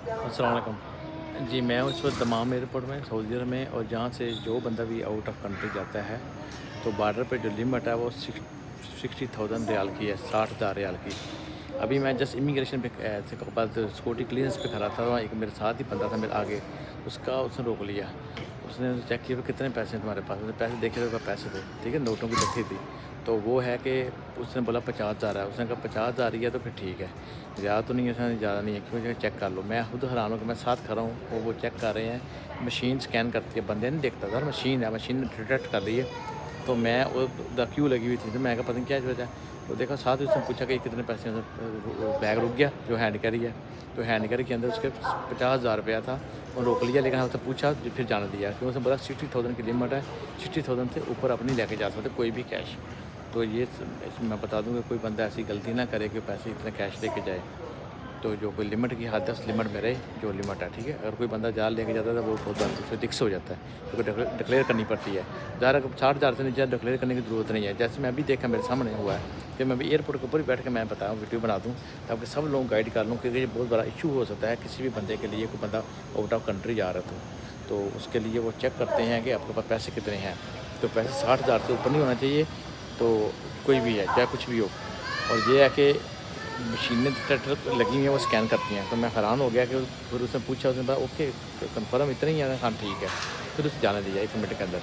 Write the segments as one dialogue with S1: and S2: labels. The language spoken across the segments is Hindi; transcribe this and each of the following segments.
S1: अस्सलाम वालेकुम जी। मैं इस वक्त दमाम एयरपोर्ट में सऊदी अरब में, और जहाँ से जो बंदा भी आउट ऑफ कंट्री जाता है तो बॉर्डर पे जो लिमिट है वो 60,000 रियाल की है, 60,000 रियाल की। अभी मैं जस्ट इमिग्रेशन पे ऐसे बाद सिक्योरिटी क्लियरेंस पे खड़ा था, वहाँ एक मेरे साथ ही बंदा था मेरे आगे, उसने रोक लिया। उसने चेक किया कितने पैसे हैं तुम्हारे पास, उसने पैसे देखे तो पैसे थे, ठीक है, नोटों की रखी थी। तो वो है कि उसने बोला 50,000 है, उसने कहा 50,000 ही है तो फिर ठीक है, ज़्यादा तो नहीं है, उसने ज़्यादा नहीं है क्योंकि चेक कर लो। मैं खुद हैरान हूँ कि मैं साथ खड़ा हूँ, वो चेक कर रहे हैं, मशीन स्कैन करती है, बंदे नहीं देखता था, मशीन है, मशीन ने डिटेक्ट कर ली है। तो मैं वो क्यू लगी हुई थी, तो मैं कहा पता नहीं क्या वजह है। तो देखा साथ ही उसने पूछा कि कितने पैसे हैं, तो बैग रुक गया जो हैंड कैरी है, तो हैंड कैरी के अंदर उसके 50,000 रुपया था, और रोक लिया। लेकिन उससे पूछा फिर जाने दिया, क्योंकि उसने बोला 60,000 की लिमिट है, 60,000 से ऊपर आप नहीं लेके जा सकते कोई भी कैश। तो ये मैं बता दूँ कि कोई बंदा ऐसी गलती ना करे कि पैसे इतने कैश लेके जाए। तो जो कोई लिमिट की हद है उस लिमिट में रहे, जो लिमिट है, ठीक है। अगर कोई बंदा ज़्यादा लेके जाता है तो वो बहुत बार उससे दिक्कत हो जाता है, क्योंकि डिक्लेयर करनी पड़ती है। ज़्यादा 60,000 से नीचे डिक्लेयर करने की ज़रूरत नहीं है। जैसे मैं अभी देखा मेरे सामने हुआ है कि मैं अभी एयरपोर्ट के ऊपर ही बैठ के मैं बताऊँ, वीडियो बना दूँ ताकि सब लोग गाइड कर लूँ, क्योंकि ये बहुत बड़ा इशू हो सकता है किसी भी बंदे के लिए। कोई बंदा आउट ऑफ कंट्री जा रहा था तो उसके लिए वो चेक करते हैं कि आपके पास पैसे कितने हैं। तो पैसे 60,000 से ऊपर नहीं होना चाहिए, तो कोई भी है चाहे कुछ भी हो। और ये है कि मशीनें डिटेक्टर लगी हुई हैं, वो स्कैन करती हैं। तो मैं हैरान हो गया कि फिर उसने पूछा, उसने कहा ओके कंफर्म इतने ही है, हाँ ठीक है। फिर उसे जाने दिया 1 मिनट के अंदर।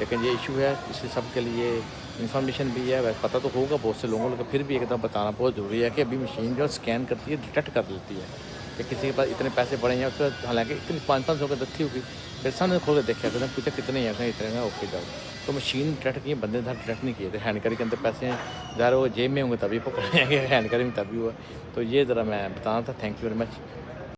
S1: लेकिन ये इशू है, इसे सब के लिए इन्फॉर्मेशन भी है, वैसे पता तो होगा बहुत से लोगों को, फिर भी एकदम बताना बहुत ज़रूरी है कि अभी मशीन जो स्कैन करती है, डिटेक्ट कर लेती है कि किसी के पास इतने पैसे पड़े हैं। उसका हालांकि इतनी 500 की दत्ती होगी, फिर सामने खोल के देखा, तो पूछा कितने हैं, उसने इतने हैं, ओके जाओ। तो मशीन डिटेक्ट किए, बंदे ने डिटेक्ट नहीं किए थे। हैंड कैरी के अंदर पैसे हैं, ज़ाहिर वो जेब में होंगे तभी पकड़े हैं, हैंड कैरी में तभी हुआ। तो ये ज़रा मैं बताना था। Thank you very much.